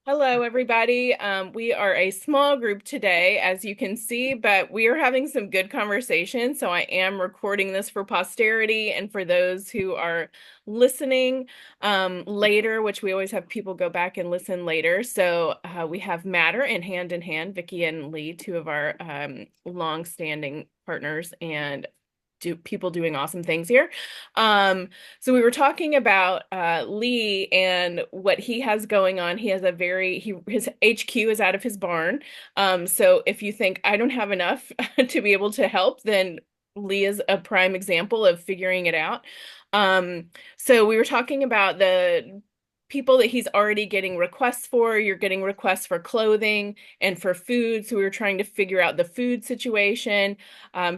Hello, everybody. We are a small group today, as you can see, but we are having some good conversation. So I am recording this for posterity and for those who are listening later, which we always have people go back and listen later. So we have Matter and in Hand, Vicky and Lee, two of our long-standing partners and people doing awesome things here. So we were talking about Lee and what he has going on. He has his HQ is out of his barn. So if you think I don't have enough to be able to help, then Lee is a prime example of figuring it out. So we were talking about the people that he's already getting requests for. You're getting requests for clothing and for food. So we were trying to figure out the food situation.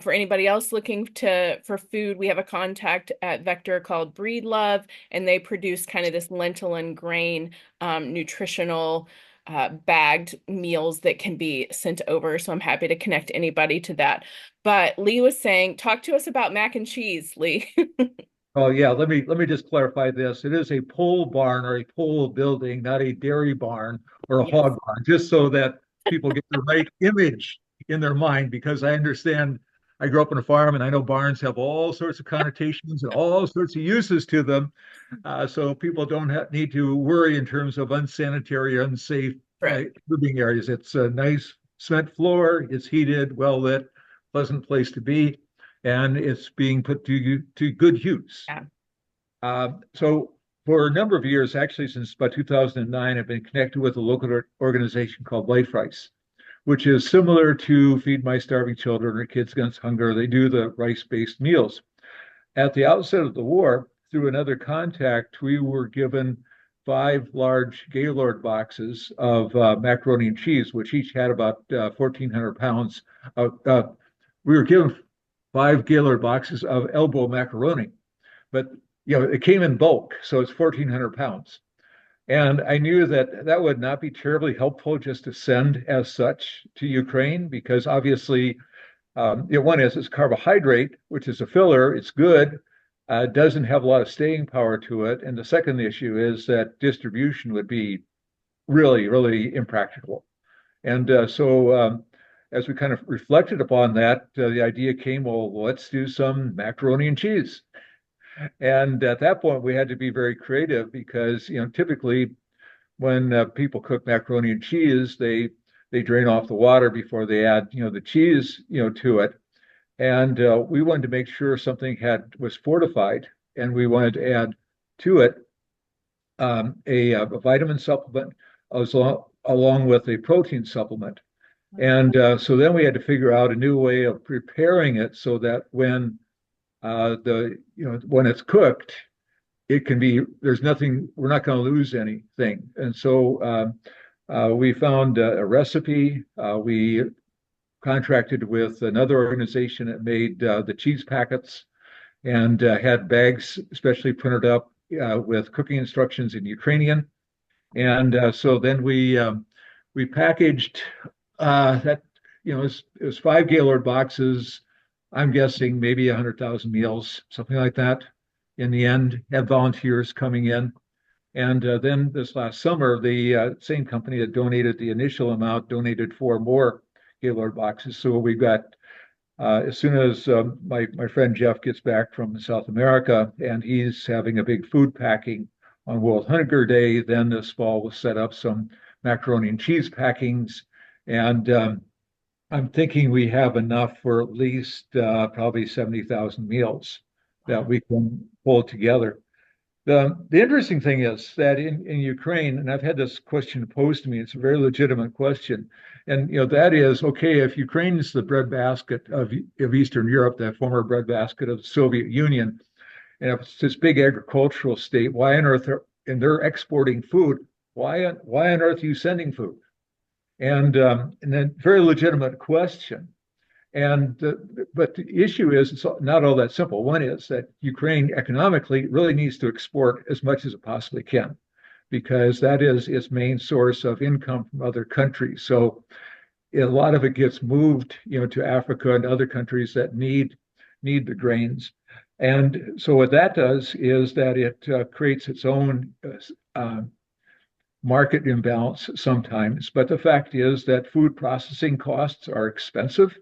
For anybody else looking for food, we have a contact at Vector called Breed Love, and they produce kind of this lentil and grain nutritional bagged meals that can be sent over. So I'm happy to connect anybody to that. But Lee was saying, talk to us about mac and cheese, Lee. Oh yeah, let me just clarify this. It is a pole barn or a pole building, not a dairy barn or a Yes. hog barn, just so that people get the right image in their mind, because I understand I grew up on a farm and I know barns have all sorts of connotations and all sorts of uses to them. So people don't need to worry in terms of unsanitary, unsafe Correct. living areas. It's a nice cement floor, it's heated, well lit, pleasant place to be, and it's being put to good use. Yeah. So for a number of years, actually since about 2009, I've been connected with a local organization called Life Rice, which is similar to Feed My Starving Children or Kids Against Hunger. They do the rice-based meals. At the outset of the war, through another contact, we were given five large Gaylord boxes of macaroni and cheese, which each had about 1,400 pounds. We were given five Gaylord boxes of elbow macaroni, but it came in bulk, so it's 1,400 pounds. And I knew that that would not be terribly helpful just to send as such to Ukraine, because obviously, one is it's carbohydrate, which is a filler. It's good, doesn't have a lot of staying power to it. And the second issue is that distribution would be really, really impractical. And as we kind of reflected upon that, the idea came, well, let's do some macaroni and cheese. And at that point, we had to be very creative because, typically when people cook macaroni and cheese, they drain off the water before they add, the cheese, to it. And we wanted to make sure something was fortified, and we wanted to add to it a vitamin supplement along with a protein supplement. And so then we had to figure out a new way of preparing it so that when it's cooked, it can be, there's nothing, we're not going to lose anything. And so we found a recipe. We contracted with another organization that made the cheese packets and had bags specially printed up with cooking instructions in Ukrainian. And so then we packaged that, it was five Gaylord boxes. I'm guessing maybe 100,000 meals, something like that. In the end, had volunteers coming in. And then this last summer, the same company that donated the initial amount donated four more Gaylord boxes. So we got, as soon as my friend Jeff gets back from South America and he's having a big food packing on World Hunger Day, then this fall we'll set up some macaroni and cheese packings. And I'm thinking we have enough for at least probably 70,000 meals that we can pull together. The interesting thing is that in Ukraine, and I've had this question posed to me, it's a very legitimate question. And that is, okay, if Ukraine is the breadbasket of Eastern Europe, the former breadbasket of the Soviet Union, and if it's this big agricultural state, why on earth and they're exporting food, why on earth are you sending food? And then very legitimate question. And but the issue is it's not all that simple. One is that Ukraine economically really needs to export as much as it possibly can, because that is its main source of income from other countries. So a lot of it gets moved, to Africa and other countries that need the grains. And so what that does is that it creates its own market imbalance sometimes. But the fact is that food processing costs are expensive.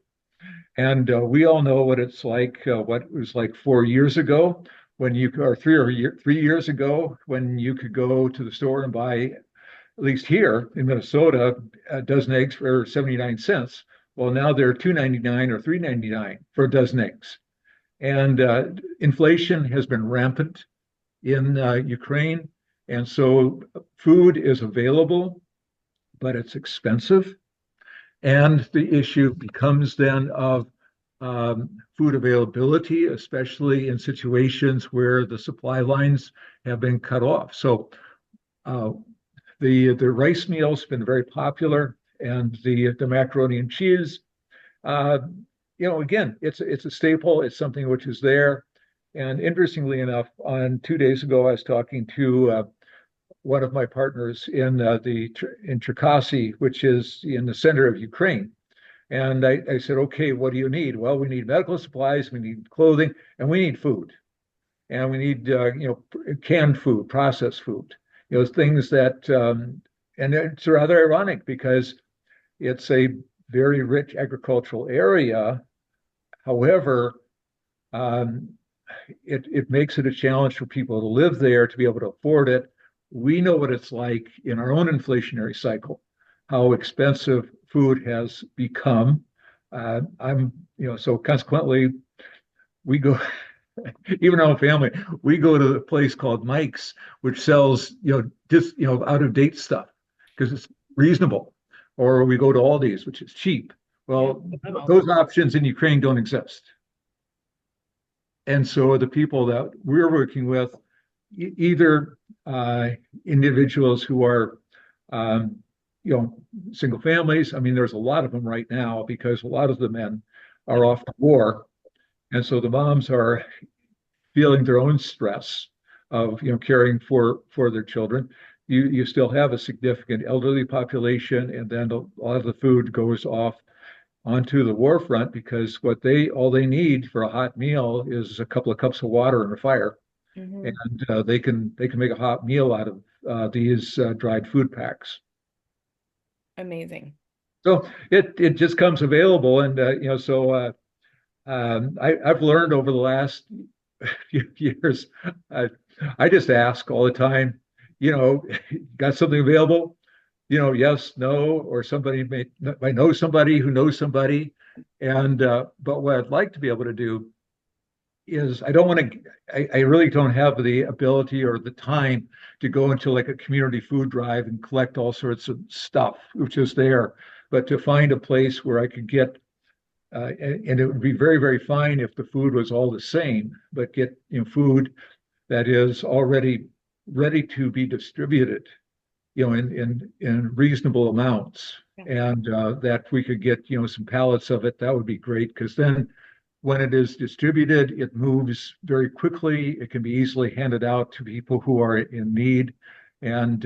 And we all know what it's like, what it was like 4 years ago when you, or 3 years ago, when you could go to the store and buy, at least here in Minnesota, a dozen eggs for 79 cents. Well, now they're 2.99 or 3.99 for a dozen eggs. And inflation has been rampant in Ukraine. And so food is available, but it's expensive. And the issue becomes then of food availability, especially in situations where the supply lines have been cut off. So uh, the rice meal's been very popular, and the macaroni and cheese. Uh, again, it's a staple. It's something which is there. And interestingly enough, on 2 days ago, I was talking to one of my partners in Cherkasy, which is in the center of Ukraine. And I said, okay, what do you need? Well, we need medical supplies, we need clothing, and we need food. And we need, canned food, processed food, things that, and it's rather ironic because it's a very rich agricultural area. However, um, it makes it a challenge for people to live there to be able to afford it. We know what it's like in our own inflationary cycle, how expensive food has become. So consequently, we go, even our own family, we go to a place called Mike's, which sells, just, out of date stuff because it's reasonable. Or we go to Aldi's, which is cheap. Yeah, Well, I'm those also. options in Ukraine don't exist. And so the people that we're working with, either individuals who are, um, single families. I mean, there's a lot of them right now because a lot of the men are off to war. And so the moms are feeling their own stress of, caring for their children. You still have a significant elderly population, and then a lot of the food goes off onto the war front because all they need for a hot meal is a couple of cups of water and a fire, Mhm. and they can make a hot meal out of these dried food packs. Amazing. So it just comes available, and I've learned over the last few years. Uh, I just ask all the time, got something available? Yes, no, or somebody might know somebody who knows somebody. And but what I'd like to be able to do is I don't want to, I really don't have the ability or the time to go into like a community food drive and collect all sorts of stuff, which is there, but to find a place where I could get, and it would be very, very fine if the food was all the same, but get, food that is already ready to be distributed, in reasonable amounts, Yeah. and that we could get, some pallets of it. That would be great because then when it is distributed, it moves very quickly. It can be easily handed out to people who are in need, and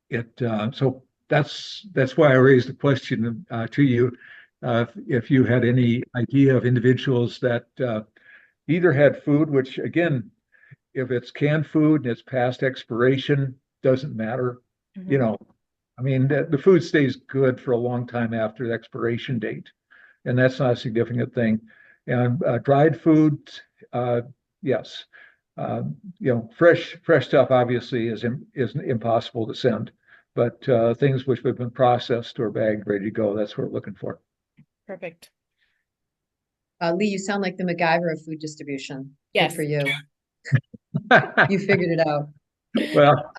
it so that's why I raised the question to you, if you had any idea of individuals that either had food, which again, if it's canned food and it's past expiration, doesn't matter. You Mhm. know, I mean, the food stays good for a long time after the expiration date, and that's not a significant thing. And dried food, uh, yes, fresh stuff obviously is impossible to send, but things which have been processed or bagged, ready to go, that's what we're looking for. Perfect. Lee, you sound like the MacGyver of food distribution. Good for Yes. you. You figured it out. Well,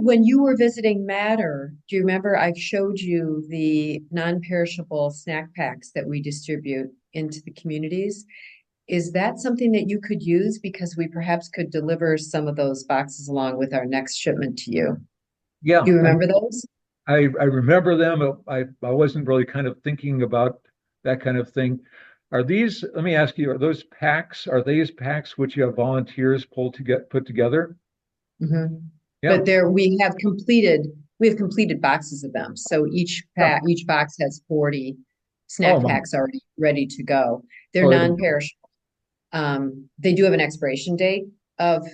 When you were visiting Matter, do you remember I showed you the non-perishable snack packs that we distribute into the communities? Is that something that you could use? Because we perhaps could deliver some of those boxes along with our next shipment to you. yeah, Do you remember those? I remember them. I wasn't really kind of thinking about that kind of thing. Let me ask you, are these packs which you have volunteers put together? Hmm. Yeah. But we have completed boxes of them. So Yeah. each box has 40 Oh snack my. packs already ready to go. They're Oh, that'd be, non-perishable. They do have an expiration date of,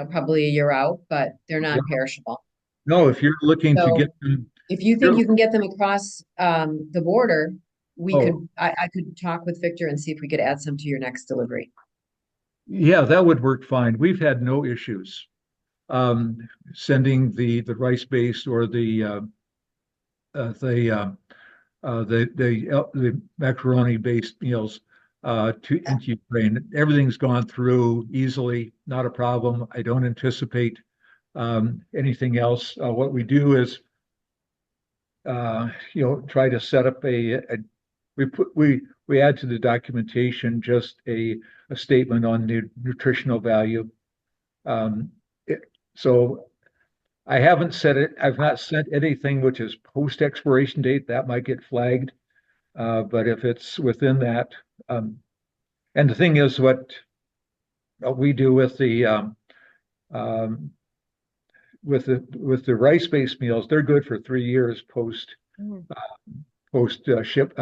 probably a year out, but they're yeah. non-perishable. No, if you're looking to get So them, if you think you're, you can get them across the border, oh, I could talk with Victor and see if we could add some to your next delivery. yeah, that would work fine. We've had no issues um, sending the rice based or uh, the uh, the macaroni based meals to into Ukraine. Everything's gone through easily, not a problem. I don't anticipate anything else. What we do is try to set up we add to the documentation just a statement on the nutritional value. Um, it, so I haven't said it. I've not sent anything which is post expiration date that might get flagged. But if it's within that, um, and the thing is, what we do um, with the rice based meals, they're good for 3 years Mm. post ship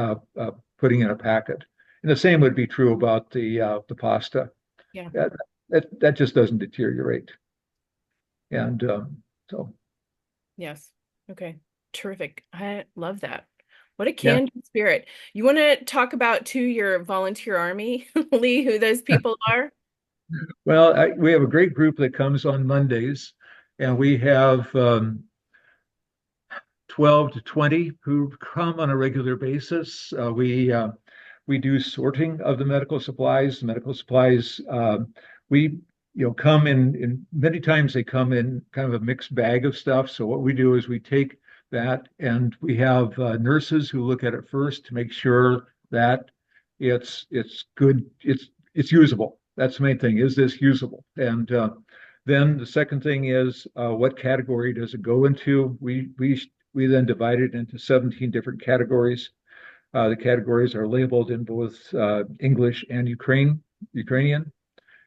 putting in a packet. And the same would be true about the pasta. Yeah. That, that just doesn't deteriorate. And so Yes. Okay. Terrific. I love that. What a yeah. candid spirit. You want to talk about too your volunteer army, Lee, who those people are? Well, we have a great group that comes on Mondays, and we have 12 to 20 who come on a regular basis. We do sorting of the medical supplies. The medical supplies we come in many times they come in kind of a mixed bag of stuff. So what we do is we take that and we have nurses who look at it first to make sure that it's good, it's usable. That's the main thing. Is this usable? And then the second thing is what category does it go into? We then divide it into 17 different categories. The categories are labeled in both English and Ukrainian.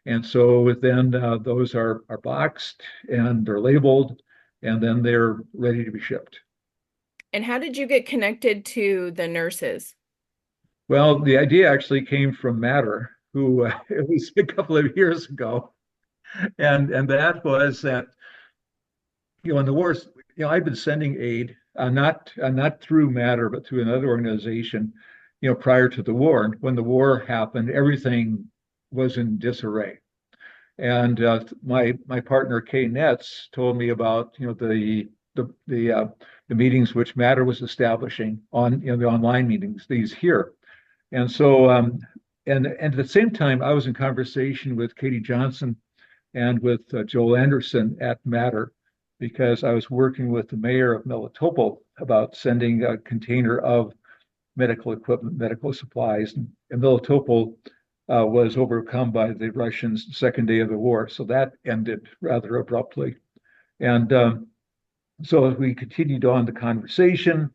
And so then those are boxed and they're labeled and then they're ready to be shipped. And how did you get connected to the nurses? Well, the idea actually came from Matter, who it was a couple of years ago. And that was that, in the wars, I've been sending aid, not through Matter, but through another organization, prior to the war. And when the war happened, everything was in disarray. And my partner Kay Netz told me about the meetings which Matter was establishing on the online meetings these here. And so and at the same time I was in conversation with Katie Johnson and with Joel Anderson at Matter because I was working with the mayor of Melitopol about sending a container of medical equipment, medical supplies, and Melitopol was overcome by the Russians the second day of the war. So that ended rather abruptly. And so as we continued on the conversation,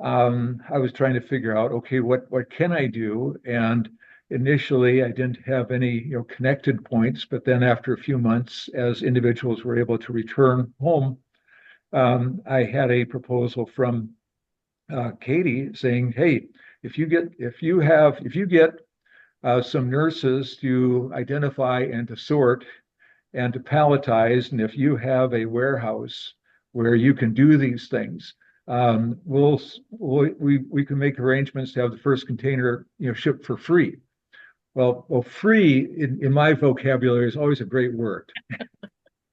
I was trying to figure out, okay, what can I do? And initially, I didn't have any connected points, but then after a few months, as individuals were able to return home, I had a proposal from Katie saying, "Hey, if you get some nurses to identify and to sort and to palletize. And if you have a warehouse where you can do these things, we can make arrangements to have the first container shipped for free." Well, free in my vocabulary is always a great word.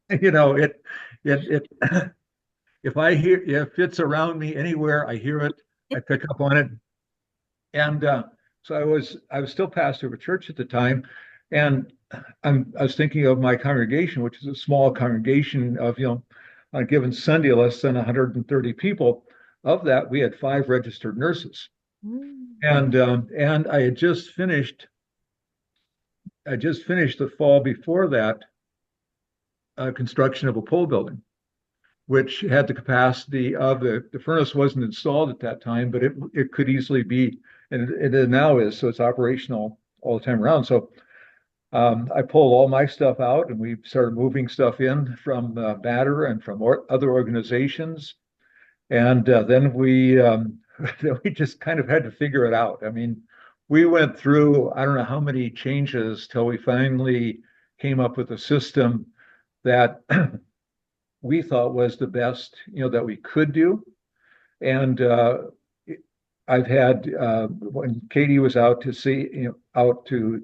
It if it's around me anywhere, I hear it, I pick up on it, and so I was still pastor of a church at the time, and I was thinking of my congregation, which is a small congregation of on a given Sunday less than 130 people. Of that, we had 5 registered nurses, Mm. and I just finished the fall before that construction of a pole building, which had the capacity of the furnace wasn't installed at that time, but it could easily be, and it now is, so it's operational all the time around. So I pulled all my stuff out, and we started moving stuff in from Batter and from other organizations, and then then we just kind of had to figure it out. I mean, we went through I don't know how many changes till we finally came up with a system that we thought was the best, that we could do. And I've had when Katie was out to see, out to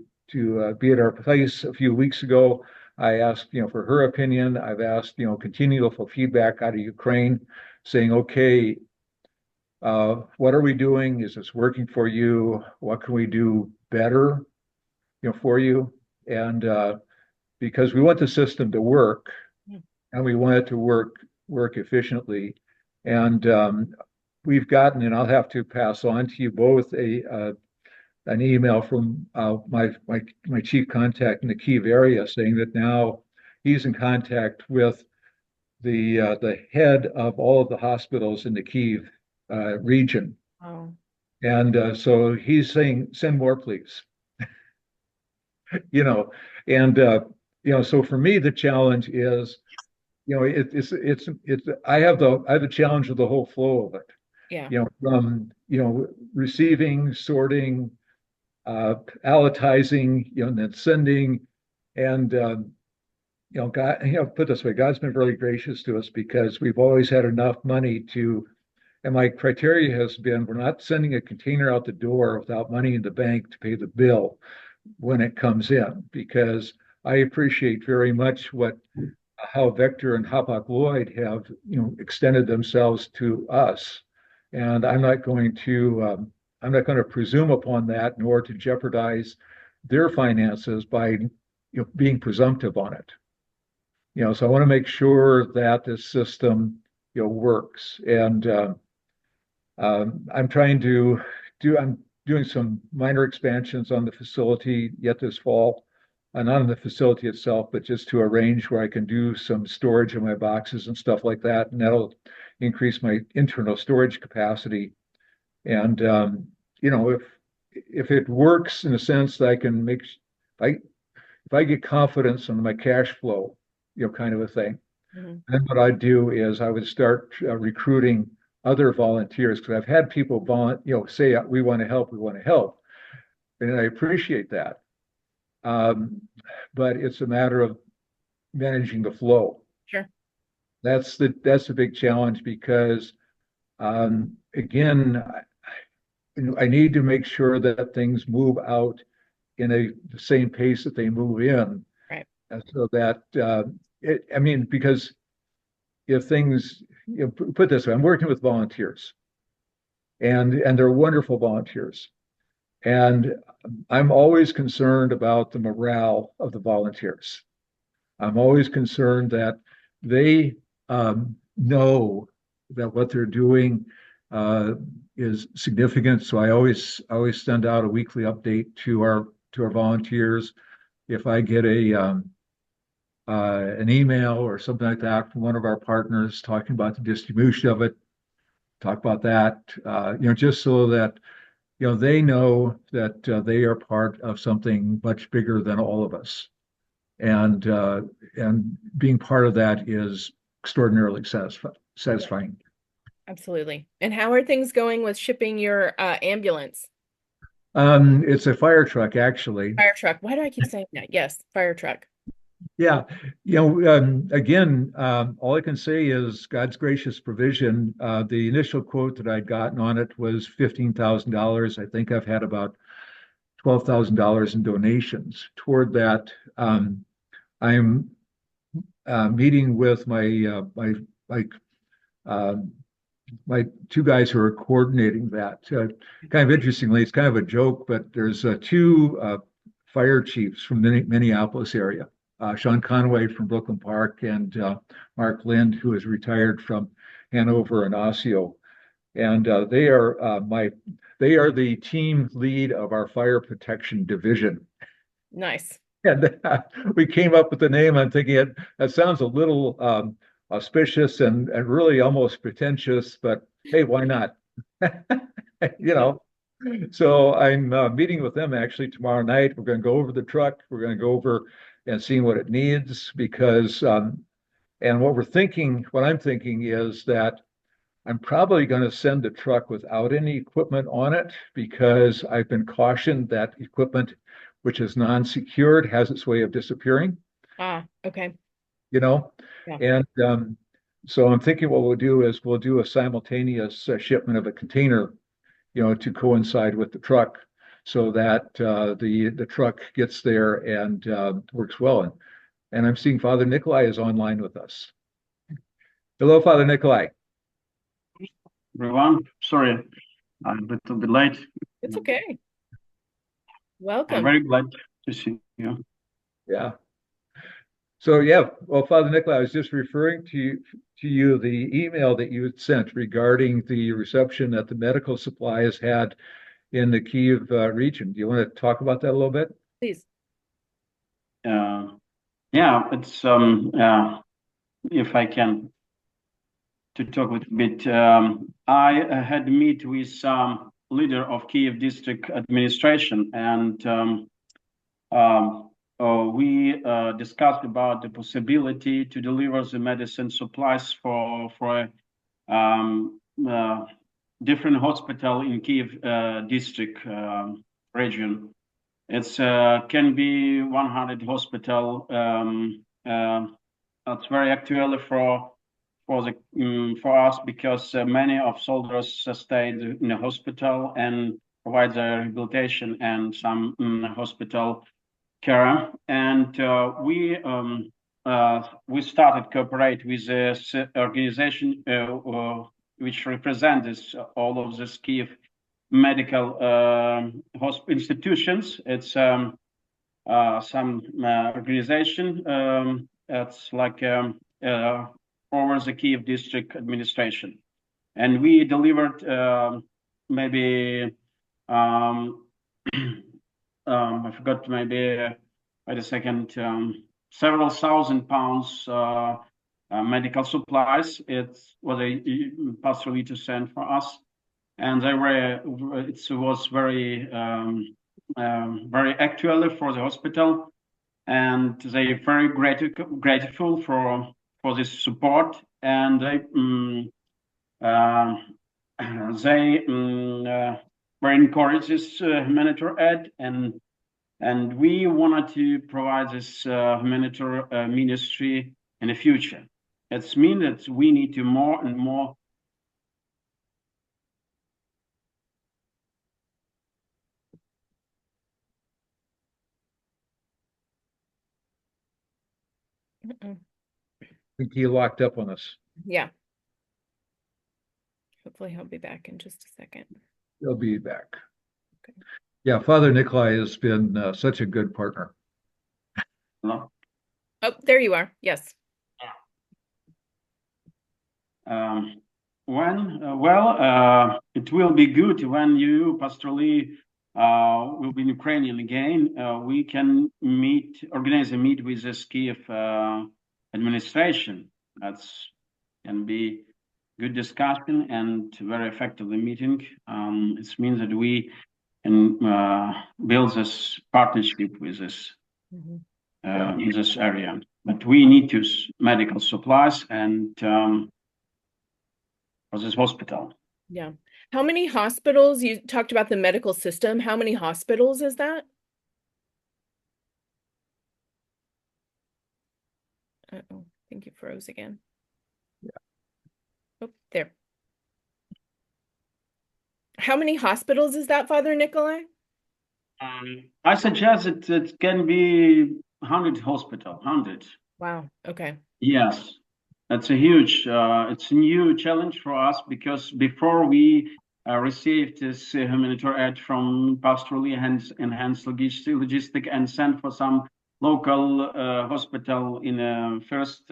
be at our place a few weeks ago. I asked, for her opinion. I've asked, continual feedback out of Ukraine, saying, okay, what are we doing? Is this working for you? What can we do better, for you? And because we want the system to work, and we want it to work efficiently, and we've gotten, and I'll have to pass on to you both an email from my chief contact in the Kyiv area saying that now he's in contact with the head of all of the hospitals in the Kyiv region. Oh, And so he's saying, send more, please. you know, and so for me, the challenge is, I have the challenge of the whole flow of it. yeah. From receiving, sorting, allotizing, and then sending, and God, put this way, God's been really gracious to us because we've always had enough money to. And my criteria has been we're not sending a container out the door without money in the bank to pay the bill when it comes in, because I appreciate very much how Vector and Hapag Lloyd have extended themselves to us, and I'm not going to presume upon that, nor to jeopardize their finances by being presumptive on it. So I want to make sure that this system works, and I'm doing some minor expansions on the facility yet this fall, not on the facility itself, but just to arrange where I can do some storage of my boxes and stuff like that, and that'll increase my internal storage capacity. And if it works in a sense that I can if I get confidence on my cash flow, kind of a thing, then what I'd do is I would start recruiting other volunteers, because I've had people say we want to help, and I appreciate that. But it's a matter of managing the flow. Sure. That's the big challenge, because again, I need to make sure that things move out in the same pace that they move in. Right. And so that because if things, put this way, I'm working with volunteers, and they're wonderful volunteers, and I'm always concerned about the morale of the volunteers. I'm always concerned that they know that what they're doing is significant. So I always send out a weekly update to our volunteers. If I get an email or something like that from one of our partners talking about the distribution of it, talk about that, just so that they know that they are part of something much bigger than all of us, and being part of that is extraordinarily satisfying. Absolutely. And how are things going with shipping your ambulance? It's a fire truck, actually. Fire truck. Why do I keep saying that? Yes, fire truck. Yeah, again, all I can say is God's gracious provision. The initial quote that I'd gotten on it was $15,000. I think I've had about $12,000 in donations toward that. I'm meeting with my two guys who are coordinating that. Kind of interestingly, it's kind of a joke, but there's two fire chiefs from the Minneapolis area. Sean Conway from Brooklyn Park, and Mark Lind, who is retired from Hanover and Osseo, and they are the team lead of our fire protection division. Nice. And we came up with the name. I'm thinking that sounds a little auspicious and really almost pretentious, but hey, why not? So I'm meeting with them actually tomorrow night. We're going to go over the truck. We're going to go over and seeing what it needs, because and what I'm thinking is that I'm probably going to send the truck without any equipment on it, because I've been cautioned that equipment which is non-secured has its way of disappearing. Okay. Yeah. And So I'm thinking what we'll do is we'll do a simultaneous shipment of a container, to coincide with the truck, so that the truck gets there and works well. And I'm seeing Father Nikolai is online with us. Hello, Father Nikolai. Everyone. Sorry, I'm a little bit late. It's okay. I'm Welcome. very glad to see you. Yeah. So yeah, well, Father Nikolai, I was just referring to you the email that you had sent regarding the reception that the medical supply has had in the Kiev region. Do you want to talk about that a little bit? Please. Yeah, it's if I can to talk a little bit. I had meet with some leader of Kiev district administration, and we discussed about the possibility to deliver the medicine supplies for different hospital in Kiev district region. It's can be 100 hospital. That's very actually for us because many of soldiers stayed in a hospital and provide the rehabilitation and some hospital care. And we started cooperate with this organization which represents all of the Kiev medical institutions. It's some organization. It's like over the Kiev district administration, and we delivered maybe I forgot, maybe wait a second, several thousand pounds medical supplies. It was a pastoral to send for us, and it was very very actual for the hospital, and they very grateful for this support, and they were encouraged this humanitarian aid, and we wanted to provide this humanitarian ministry in the future. It means that we need to more and more. I think he locked up on us. Yeah. Hopefully he'll be back in just a second. He'll be back. Okay. Yeah, Father Nikolai has been such a good partner. Hello? Oh, there you are. Yes. It will be good when you, Pastor Lee, will be in Ukrainian again. We can organize a meet with the Kiev administration. That's can be good discussion and very effective meeting. It means that we can build this partnership with this in this area. But we need to medical supplies and for this hospital. Yeah. How many hospitals? You talked about the medical system. How many hospitals is that? Uh-oh, I think you froze again. Yeah. Oh, there. How many hospitals is that, Father Nikolai? I suggest it can be 100 hospital, 100. Wow. Okay. Yes, that's a huge, it's a new challenge for us because before we received this humanitarian aid from pastorally enhanced logistic and sent for some local hospital in first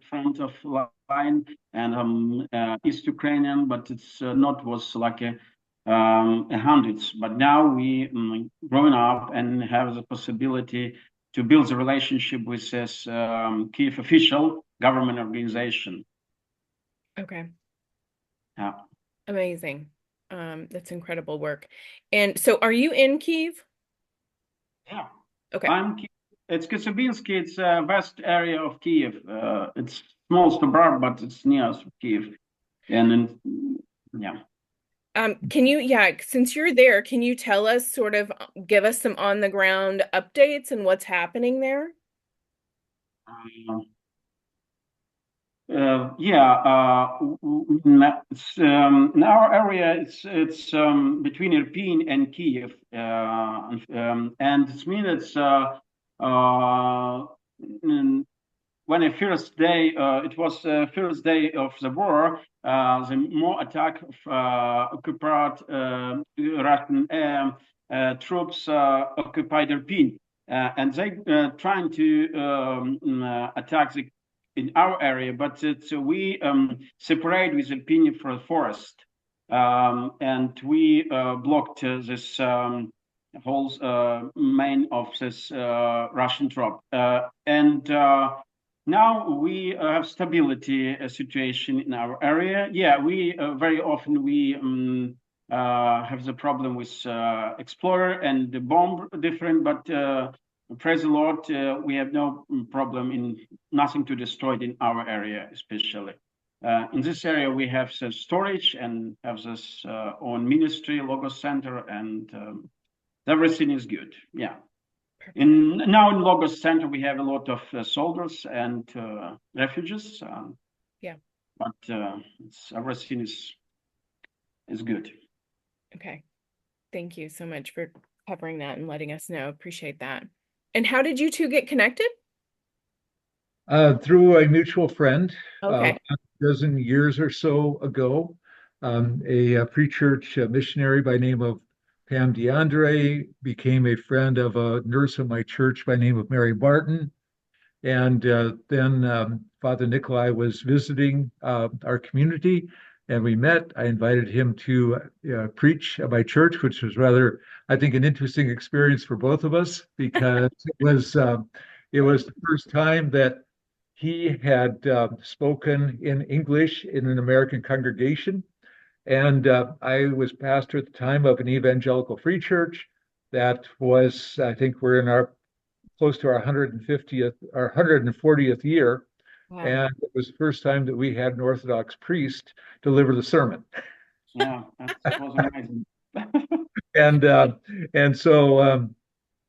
front of line and East Ukrainian, but it's not was like a hundreds. But now we growing up and have the possibility to build a relationship with this Kiev official government organization. Okay. Yeah. Amazing. That's incredible work. And so are you in Kiev? Yeah. Okay. It's Kosovinsky, it's west area of Kiev. It's small suburb, but it's near Kiev. And then, yeah. Since you're there, can you tell us give us some on the ground updates and what's happening there? Yeah, in our area, it's between Irpin and Kiev, and it means it's when the first day, it was the first day of the war, the more attack of occupied Russian troops occupied Irpin, and they trying to attack in our area, but we separate with Irpin from the forest, and we blocked this whole main of this Russian troop, and now we have stability situation in our area. Yeah, we very often we have the problem with explorer and the bomb different, but praise the Lord, we have no problem in nothing to destroy it in our area, especially. In this area, we have the storage and have this own ministry, Logos Center, and everything is good. Yeah. Now in Logos Center, we have a lot of soldiers and refugees. Yeah. But everything is good. Okay. Thank you so much for covering that and letting us know. Appreciate that. And how did you two get connected? Through a mutual friend, Okay. a dozen years or so ago, a pre-church missionary by name of Pam DeAndre became a friend of a nurse in my church by name of Mary Barton. And then Father Nikolai was visiting our community, and we met. I invited him to preach at my church, which was rather, I think, an interesting experience for both of us because it was the first time that he had spoken in English in an American congregation. And I was pastor at the time of an evangelical free church that was, I think we're in our close to our 150th or 140th year. Wow. And it was the first time that we had an Orthodox priest deliver the sermon. Yeah, that was amazing. And so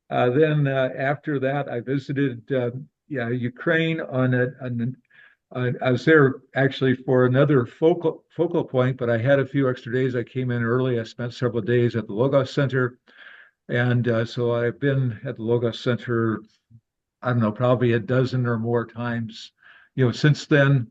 then after that, I visited Ukraine I was there actually for another focal point, but I had a few extra days. I came in early. I spent several days at the Logos Center, and so I've been at the Logos Center, I don't know, probably a dozen or more times, since then.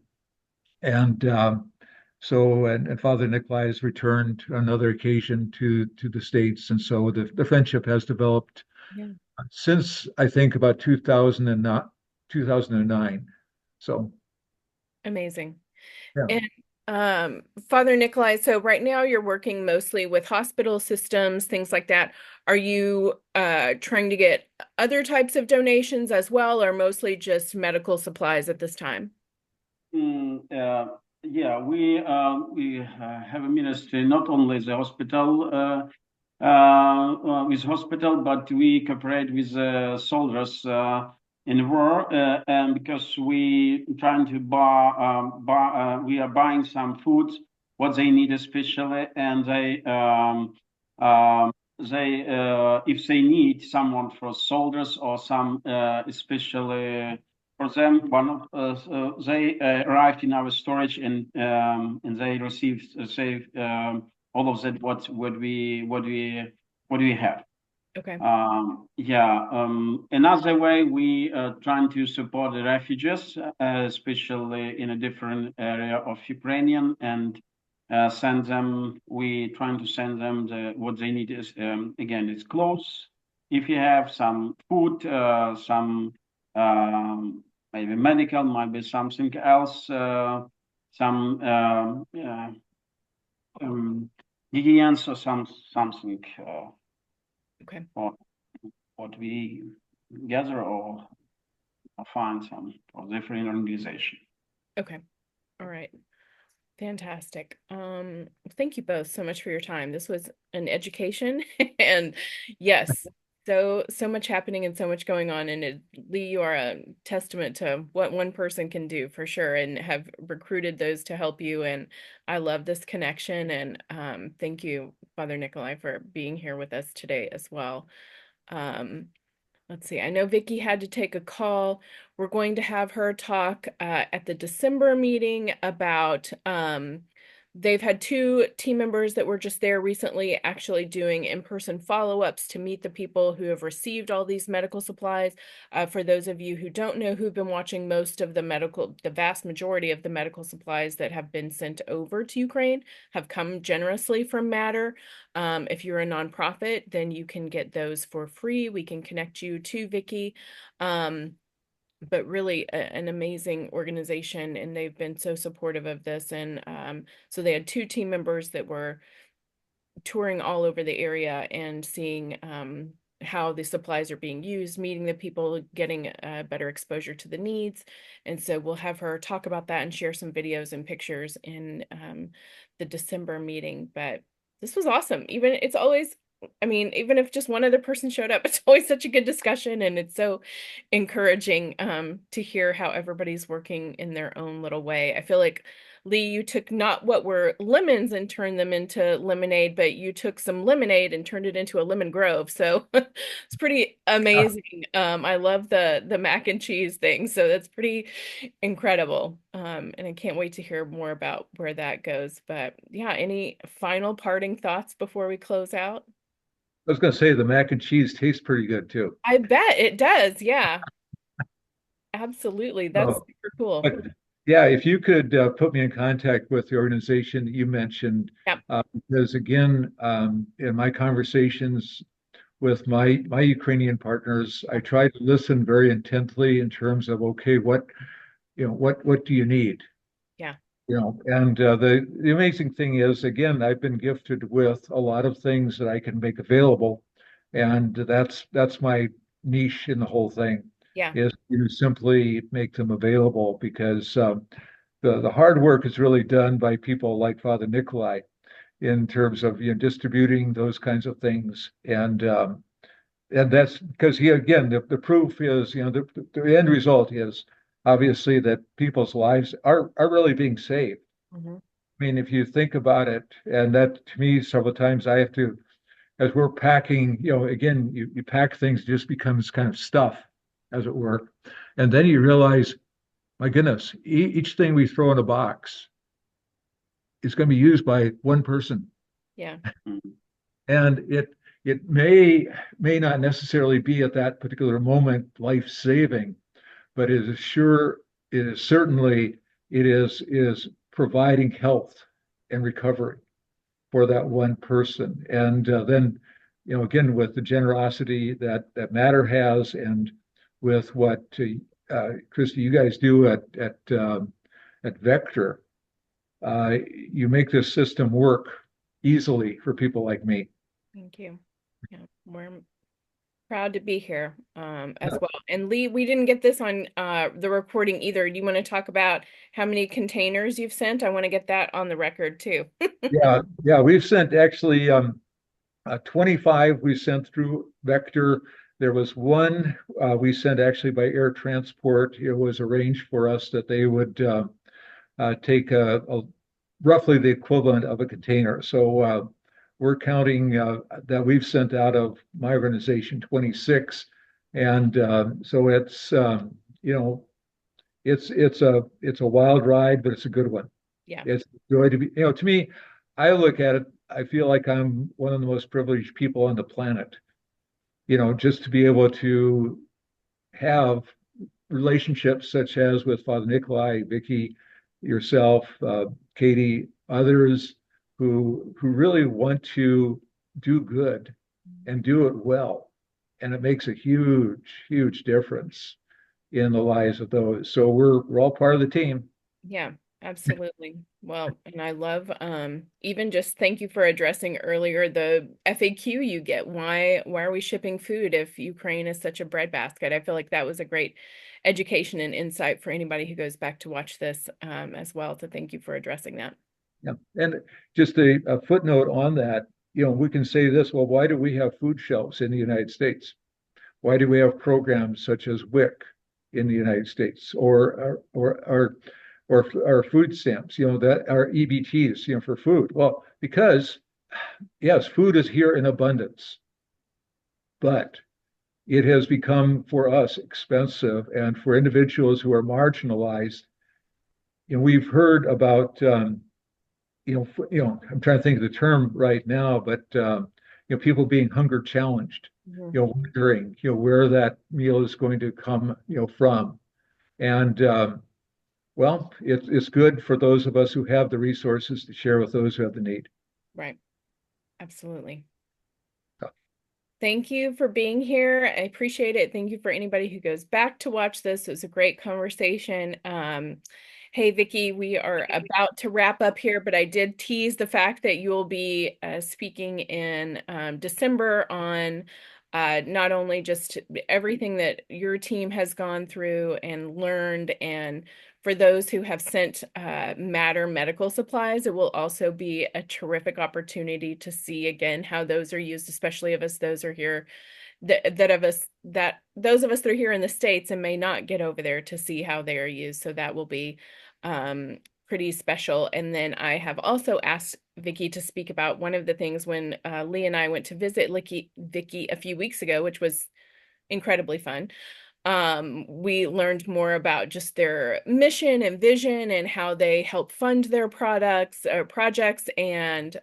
And and Father Nikolai has returned on another occasion to the States, and so the friendship has developed Yeah. since I think about 2009. So Amazing. yeah. And Father Nikolai, so right now you're working mostly with hospital systems, things like that. Are you trying to get other types of donations as well, or mostly just medical supplies at this time? Yeah, we have a ministry not only the hospital with hospital, but we cooperate with soldiers in war, and because we trying to we are buying some food, what they need especially, and they if they need someone for soldiers or some especially for them, one of they arrived in our storage and they received say all of that what we have. Okay. Yeah. Another way we trying to support the refugees, especially in a different area of Ukrainian, and send them. We trying to send them what they need is again it's clothes. If you have some food, some maybe medical, might be something else, some ingredients or something. Okay. Or what we gather or find some for different organization. Okay. All right. Fantastic. Thank you both so much for your time. This was an education and yes, so much happening and so much going on. And Lee, you are a testament to what one person can do for sure and have recruited those to help you. And I love this connection. And thank you, Father Nikolai, for being here with us today as well. let's see. I know Vicky had to take a call. We're going to have her talk at the December meeting about they've had two team members that were just there recently actually doing in-person follow-ups to meet the people who have received all these medical supplies. For those of you who don't know, who've been watching, most of the vast majority of the medical supplies that have been sent over to Ukraine have come generously from Matter. If you're a nonprofit, then you can get those for free. We can connect you to Vicky. But really an amazing organization, and they've been so supportive of this. And so they had two team members that were touring all over the area and seeing how the supplies are being used, meeting the people, getting better exposure to the needs. And so we'll have her talk about that and share some videos and pictures in the December meeting. But this was awesome. Even it's always, I mean, even if just one other person showed up, it's always such a good discussion, and it's so encouraging to hear how everybody's working in their own little way. I feel like, Lee, you took not what were lemons and turned them into lemonade, but you took some lemonade and turned it into a lemon grove. So it's pretty amazing. I love the mac and cheese thing. So that's pretty incredible. And I can't wait to hear more about where that goes. But yeah, any final parting thoughts before we close out? I was going to say the mac and cheese tastes pretty good too. I bet it does. Yeah, absolutely. That's Oh, super cool. but yeah, if you could put me in contact with the organization that you mentioned, Yep. because again, in my conversations with my Ukrainian partners, I try to listen very intently in terms of, okay, what do you need? Yeah. And the amazing thing is, again, I've been gifted with a lot of things that I can make available, and that's my niche in the whole thing Yeah. is to simply make them available because the hard work is really done by people like Father Nikolai in terms of distributing those kinds of things, and that's because he again the proof is the end result is obviously that people's lives are really being saved. Mhm. I mean, if you think about it, and that to me several times I have to, as we're packing, again, you pack things, it just becomes kind of stuff, as it were. And then you realize, my goodness, each thing we throw in a box is going to be used by one person. Yeah. And it may not necessarily be at that particular moment life-saving, but it is certainly it is providing health and recovery for that one person. And then, again, with the generosity that Matter has, and with what Christy, you guys do at Vector, you make this system work easily for people like me. Thank you. Yeah, we're proud to be here as Yeah, well. And Lee, we didn't get this on the recording either. Do you want to talk about how many containers you've sent? I want to get that on the record too. yeah. We've sent actually 25 we sent through Vector. There was one we sent actually by air transport. It was arranged for us that they would take roughly the equivalent of a container. So we're counting that we've sent out of my organization 26, and so it's a wild ride, but it's a good one. Yeah. It's a joy to be. To me, I look at it. I feel like I'm one of the most privileged people on the planet. Just to be able to have relationships such as with Father Nikolai, Vicky, yourself, Katie, others who really want to do good and do it well, and it makes a huge, huge difference in the lives of those. So we're all part of the team. Yeah, absolutely. Well, and I love even just thank you for addressing earlier the FAQ you get. Why are we shipping food if Ukraine is such a breadbasket? I feel like that was a great education and insight for anybody who goes back to watch this as well. So thank you for addressing that. Yeah, and just a footnote on that. We can say this. Well, why do we have food shelves in the United States? Why do we have programs such as WIC in the United States, or food stamps, that are EBTs, for food? Well, because yes, food is here in abundance, but it has become for us expensive, and for individuals who are marginalized. We've heard about I'm trying to think of the term right now, but people being hunger challenged, wondering, where that meal is going to come, from. And well, it's good for those of us who have the resources to share with those who have the need. Right. Absolutely. So, Thank you for being here. I appreciate it. Thank you for anybody who goes back to watch this. It was a great conversation. Hey, Vicki, we are about to wrap up here, but I did tease the fact that you will be speaking in December on not only just everything that your team has gone through and learned, and for those who have sent Matter medical supplies, it will also be a terrific opportunity to see again how those are used, especially of us those are here those of us that are here in the States and may not get over there to see how they are used. So that will be pretty special. And then I have also asked Vicki to speak about one of the things when Lee and I went to visit Vicki a few weeks ago, which was incredibly fun. We learned more about just their mission and vision and how they help fund their products or projects, and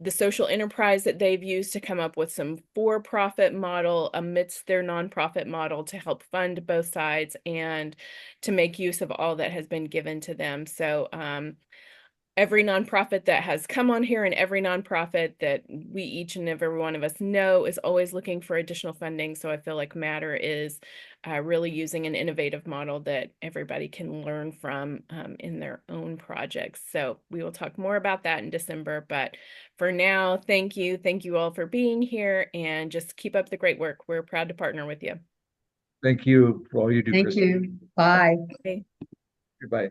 the social enterprise that they've used to come up with some for-profit model amidst their nonprofit model to help fund both sides and to make use of all that has been given to them. So every nonprofit that has come on here and every nonprofit that we each and every one of us know is always looking for additional funding. So I feel like Matter is really using an innovative model that everybody can learn from in their own projects. So we will talk more about that in December. But for now, thank you. Thank you all for being here, and just keep up the great work. We're proud to partner with you. thank you for all you do, Thank Kristen. you. Bye. Okay. Goodbye.